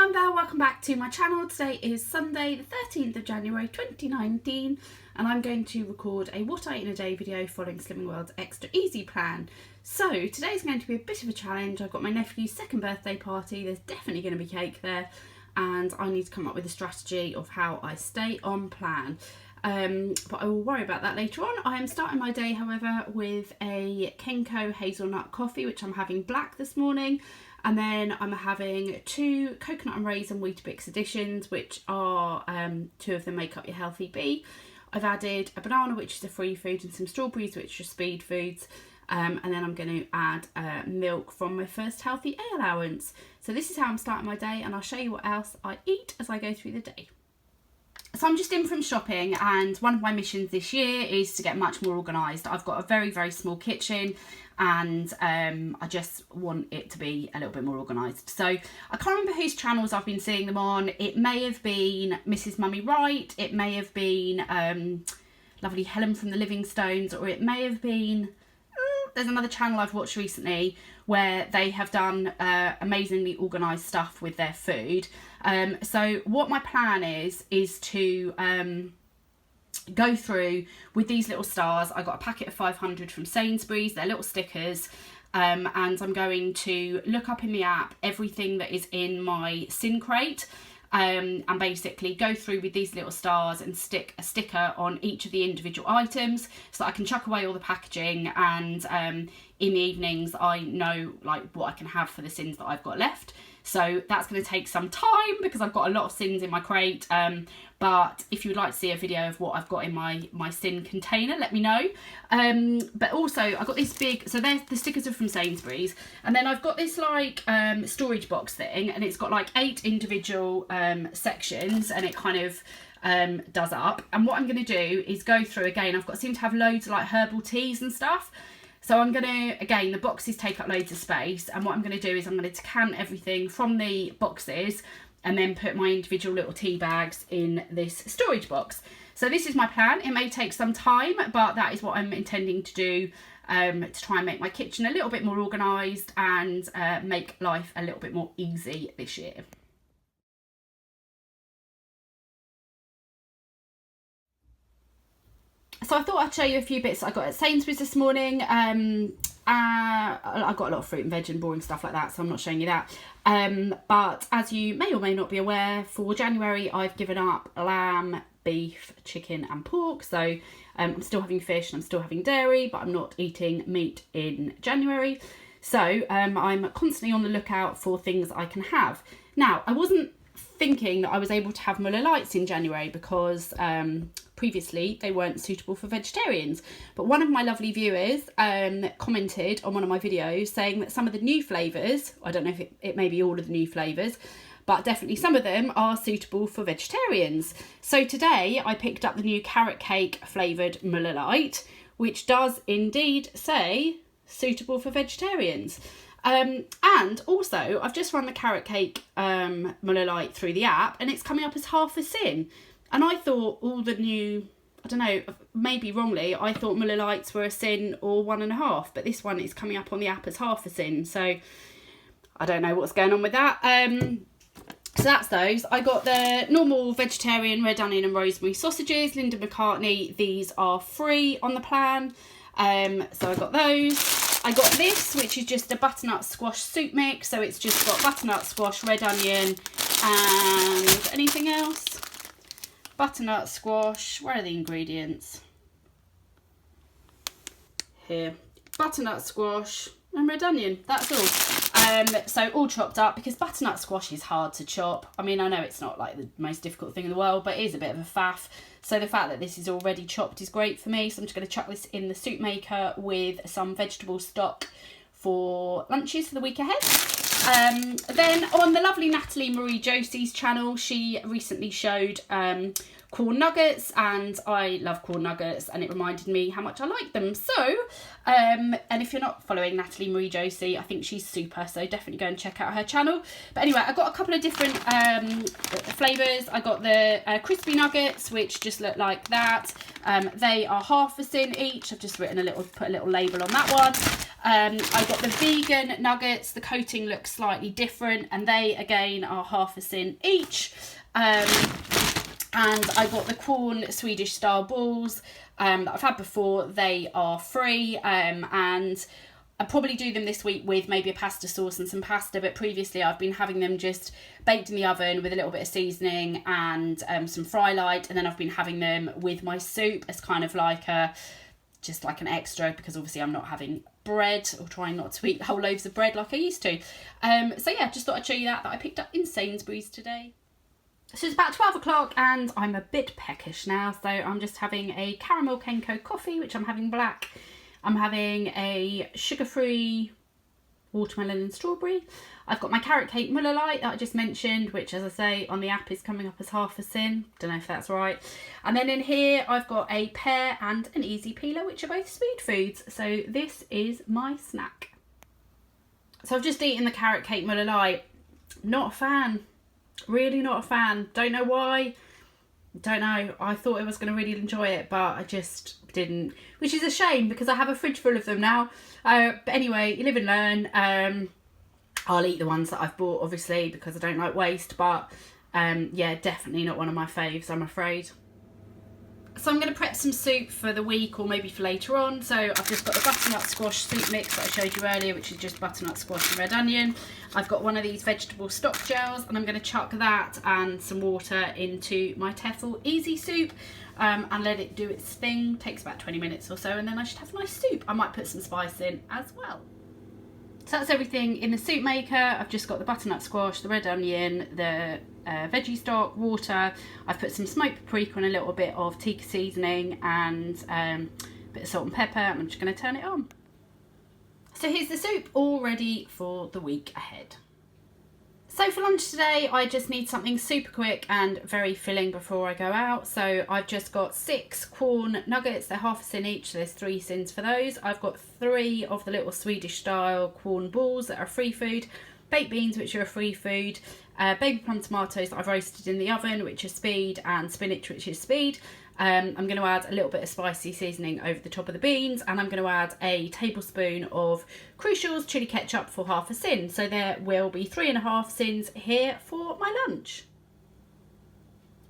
I'm Belle, welcome back to my channel. Today is Sunday the 13th of January 2019 and I'm going to record a what I eat in a day video following Slimming World's extra easy plan. So today's going to be a bit of a challenge. I've got my nephew's second birthday party, there's definitely going to be cake there and I need to come up with a strategy of how I stay on plan. But I will worry about that later on. I am starting my day however with a Kenko hazelnut coffee which I'm having black this morning. And then I'm having 2 coconut and raisin Weetabix editions, which are 2 of them make up your healthy bee. I've added a banana, which is a free food, and some strawberries, which are speed foods. And then I'm going to add milk from my first healthy A allowance. So this is how I'm starting my day, and I'll show you what else I eat as I go through the day. So I'm just in from shopping, and one of my missions this year is to get much more organised. I've got a very, very small kitchen and I just want it to be a little bit more organised. So I can't remember whose channels I've been seeing them on. It may have been Mrs Mummy Wright, it may have been lovely Helen from the Livingstones, or it may have been there's another channel I've watched recently where they have done amazingly organised stuff with their food. So what my plan is to go through with these little stars. I got a packet of 500 from Sainsbury's, they're little stickers, and I'm going to look up in the app everything that is in my sin crate. And basically go through with these little stars and stick a sticker on each of the individual items so that I can chuck away all the packaging, and in the evenings I know like what I can have for the sins that I've got left. So that's going to take some time because I've got a lot of sins in my crate, but if you would like to see a video of what I've got in my sin container, let me know. But also I've got this big, so there's the stickers are from Sainsbury's, and then I've got this like storage box thing, and it's got like 8 individual sections, and it kind of does up. And what I'm going to do is go through again, I've got seem to have loads of like herbal teas and stuff. So I'm going to, again, the boxes take up loads of space, and what I'm going to do is I'm going to decant everything from the boxes and then put my individual little tea bags in this storage box. So this is my plan. It may take some time, but that is what I'm intending to do to try and make my kitchen a little bit more organised and make life a little bit more easy this year. So I thought I'd show you a few bits I got at Sainsbury's this morning. I've got a lot of fruit and veg and boring stuff like that, so I'm not showing you that. But as you may or may not be aware, for January I've given up lamb, beef, chicken and pork. So I'm still having fish and I'm still having dairy, but I'm not eating meat in January. So I'm constantly on the lookout for things I can have. Now, I wasn't thinking that I was able to have Muller Lights in January because previously they weren't suitable for vegetarians, but one of my lovely viewers commented on one of my videos saying that some of the new flavours, I don't know if it may be all of the new flavours, but definitely some of them are suitable for vegetarians. So today I picked up the new carrot cake flavoured Muller Light, which does indeed say suitable for vegetarians. And also I've just run the carrot cake Muller Light through the app, and it's coming up as half a sin. And I thought all the new, I don't know, maybe wrongly, I thought Muller Lights were a sin or 1.5, but this one is coming up on the app as half a sin. So I don't know what's going on with that. So that's those. I got the normal vegetarian red onion and rosemary sausages, Linda McCartney. These are free on the plan. So I got those. I got this, which is just a butternut squash soup mix. So it's just got butternut squash, red onion, and anything else. Butternut squash, where are the ingredients? Here. Butternut squash and red onion, that's all. So all chopped up, because butternut squash is hard to chop. I mean, I know it's not like the most difficult thing in the world, but it is a bit of a faff. So the fact that this is already chopped is great for me. So I'm just going to chuck this in the soup maker with some vegetable stock for lunches for the week ahead. Then on the lovely Natalie Marie Josie's channel, she recently showed corn nuggets, and I love corn nuggets, and it reminded me how much I like them. So and if you're not following Natalie Marie Josie, I think she's super, so definitely go and check out her channel. But anyway, I got a couple of different flavours. I got the crispy nuggets, which just look like that. They are half a sin each. I've just put a little label on that one. I got the vegan nuggets. The coating looks slightly different, and they again are half a sin each. And I got the Quorn Swedish style balls that I've had before. They are free, and I'll probably do them this week with maybe a pasta sauce and some pasta, but previously I've been having them just baked in the oven with a little bit of seasoning and some fry light, and then I've been having them with my soup as kind of like just like an extra, because obviously I'm not having bread, or trying not to eat whole loaves of bread like I used to. So yeah, just thought I'd show you that I picked up in Sainsbury's today. So it's about 12 o'clock and I'm a bit peckish now, so I'm just having a caramel Kenko coffee, which I'm having black. I'm having a sugar-free watermelon and strawberry. I've got my carrot cake Muller Light that I just mentioned, which, as I say, on the app is coming up as half a sin. Don't know if that's right. And then in here, I've got a pear and an easy peeler, which are both sweet foods. So this is my snack. So I've just eaten the carrot cake Muller Light. Not a fan. Really not a fan. Don't know why. Don't know. I thought I was going to really enjoy it, but I just didn't, which is a shame because I have a fridge full of them now. But anyway, you live and learn. I'll eat the ones that I've bought, obviously, because I don't like waste, but yeah, definitely not one of my faves, I'm afraid. So I'm going to prep some soup for the week, or maybe for later on. So I've just got the butternut squash soup mix that I showed you earlier, which is just butternut squash and red onion. I've got one of these vegetable stock gels, and I'm going to chuck that and some water into my Tefal Easy Soup and let it do its thing. Takes about 20 minutes or so, and then I should have a nice soup. I might put some spice in as well. So that's everything in the soup maker. I've just got the butternut squash, the red onion, the veggie stock, water. I've put some smoked paprika and a little bit of tikka seasoning and a bit of salt and pepper. I'm just going to turn it on. So here's the soup all ready for the week ahead. So for lunch today, I just need something super quick and very filling before I go out. So I've just got 6 Quorn nuggets. They're half a sin each, so there's 3 sins for those. I've got 3 of the little Swedish style Quorn balls that are free food. Baked beans, which are a free food. Baby plum tomatoes that I've roasted in the oven, which are speed, and spinach, which is speed. I'm going to add a little bit of spicy seasoning over the top of the beans, and I'm going to add a tablespoon of Crucial's chili ketchup for half a sin. So there will be 3.5 sins here for my lunch.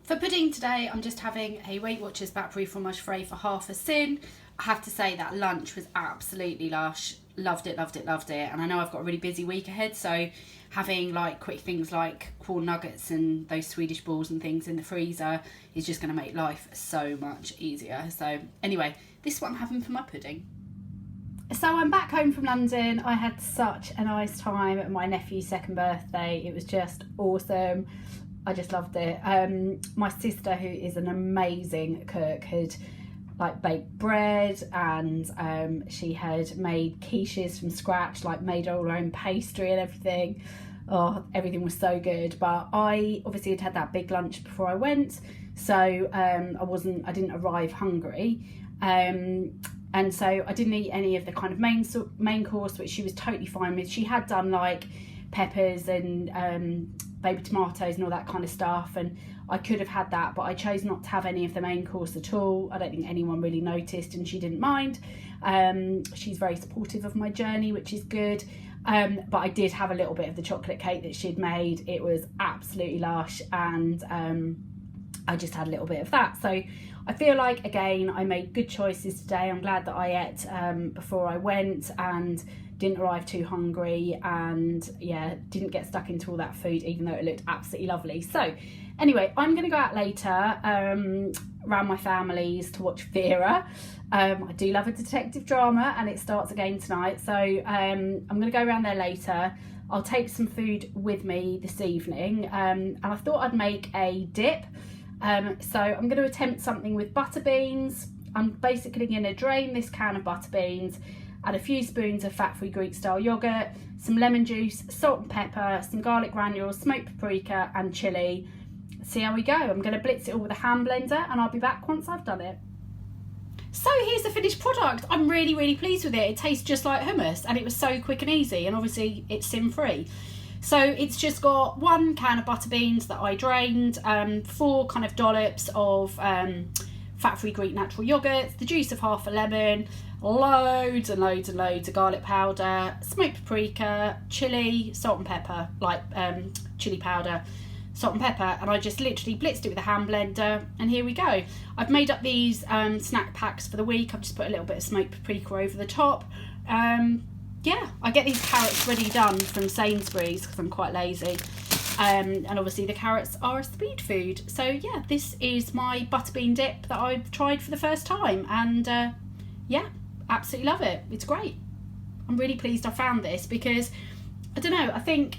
For pudding today, I'm just having a Weight Watchers battery fromage frais for half a sin. I have to say that lunch was absolutely lush. Loved it, loved it, loved it. And I know I've got a really busy week ahead, so having like quick things like Quorn nuggets and those Swedish balls and things in the freezer is just going to make life so much easier. So anyway, this is what I'm having for my pudding. So I'm back home from London. I had such a nice time at my nephew's 2nd birthday. It was just awesome. I just loved it. My sister, who is an amazing cook, had like baked bread, and she had made quiches from scratch, like made all her own pastry and everything. Oh, everything was so good. But I obviously had that big lunch before I went, so I didn't arrive hungry, and so I didn't eat any of the kind of main course, which she was totally fine with. She had done like peppers and baby tomatoes and all that kind of stuff, and I could have had that, but I chose not to have any of the main course at all. I don't think anyone really noticed, and she didn't mind. She's very supportive of my journey, which is good. But I did have a little bit of the chocolate cake that she'd made. It was absolutely lush, and I just had a little bit of that. So I feel like, again, I made good choices today. I'm glad that I ate before I went and didn't arrive too hungry, and yeah, didn't get stuck into all that food, even though it looked absolutely lovely. So anyway, I'm going to go out later around my family's to watch Vera. I do love a detective drama, and it starts again tonight. So I'm going to go around there later. I'll take some food with me this evening, and I thought I'd make a dip. So I'm going to attempt something with butter beans. I'm basically going to drain this can of butter beans, add a few spoons of fat-free Greek style yogurt, some lemon juice, salt and pepper, some garlic granules, smoked paprika and chilli. See how we go. I'm going to blitz it all with a hand blender, and I'll be back once I've done it. So here's the finished product. I'm really, really pleased with it. It tastes just like hummus, and it was so quick and easy, and obviously it's sin-free. So it's just got 1 can of butter beans that I drained, 4 kind of dollops of fat-free Greek natural yogurts, the juice of half a lemon, loads and loads and loads of garlic powder, smoked paprika, chilli, salt and pepper, like chilli powder, salt and pepper, and I just literally blitzed it with a hand blender, and here we go. I've made up these snack packs for the week. I've just put a little bit of smoked paprika over the top. Yeah, I get these carrots ready done from Sainsbury's because I'm quite lazy. And obviously the carrots are a speed food. So yeah, this is my butterbean dip that I've tried for the first time, and yeah, absolutely love it. It's great. I'm really pleased I found this because, I don't know, I think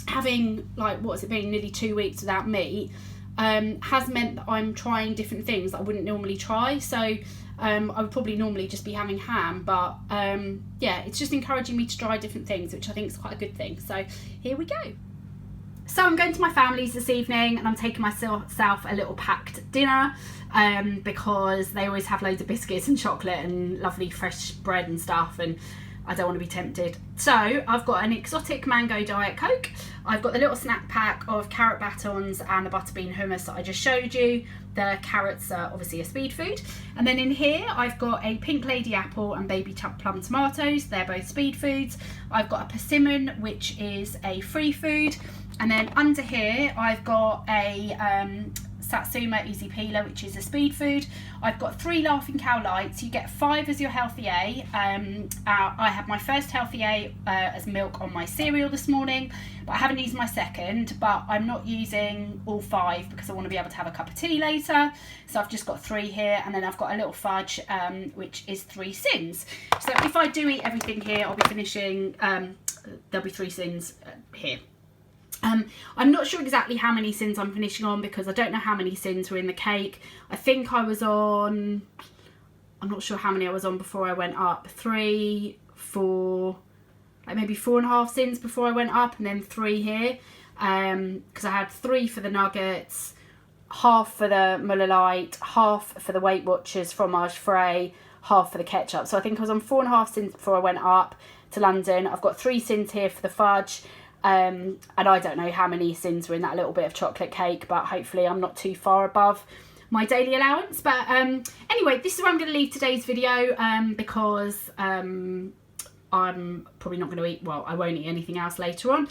having, like, what's it been, nearly 2 weeks without meat has meant that I'm trying different things that I wouldn't normally try. So I would probably normally just be having ham, but yeah, it's just encouraging me to try different things, which I think is quite a good thing. So here we go. So I'm going to my family's this evening, and I'm taking myself a little packed dinner because they always have loads of biscuits and chocolate and lovely fresh bread and stuff, and I don't want to be tempted. So I've got an exotic mango Diet Coke. I've got the little snack pack of carrot batons and the butterbean hummus that I just showed you. The carrots are obviously a speed food. And then in here I've got a pink lady apple and baby plum tomatoes. They're both speed foods. I've got a persimmon, which is a free food. And then under here I've got a Satsuma Easy Peeler, which is a speed food. I've got 3 Laughing Cow Lights. You get 5 as your healthy A. I had my first healthy A as milk on my cereal this morning, but I haven't used my second, but I'm not using all 5 because I want to be able to have a cup of tea later. So I've just got 3 here, and then I've got a little fudge, which is 3 sins. So if I do eat everything here, I'll be finishing, there'll be 3 sins here. I'm not sure exactly how many sins I'm finishing on because I don't know how many sins were in the cake. I think I was on, I'm not sure how many I was on before I went up. 3, 4, like maybe 4.5 sins before I went up, and then 3 here. Because I had 3 for the nuggets, half for the Muller Lite, half for the Weight Watchers fromage frais, half for the ketchup. So I think I was on 4.5 sins before I went up to London. I've got 3 sins here for the fudge. And I don't know how many sins were in that little bit of chocolate cake, but hopefully I'm not too far above my daily allowance. But anyway, this is where I'm going to leave today's video because I'm probably not going to eat, well, I won't eat anything else later on.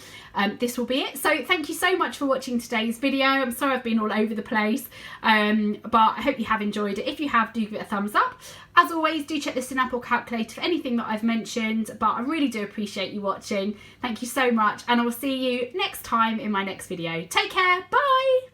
This will be it. So thank you so much for watching today's video. I'm sorry I've been all over the place, but I hope you have enjoyed it. If you have, do give it a thumbs up. As always, do check the Synapple calculator for anything that I've mentioned, but I really do appreciate you watching. Thank you so much, and I will see you next time in my next video. Take care. Bye.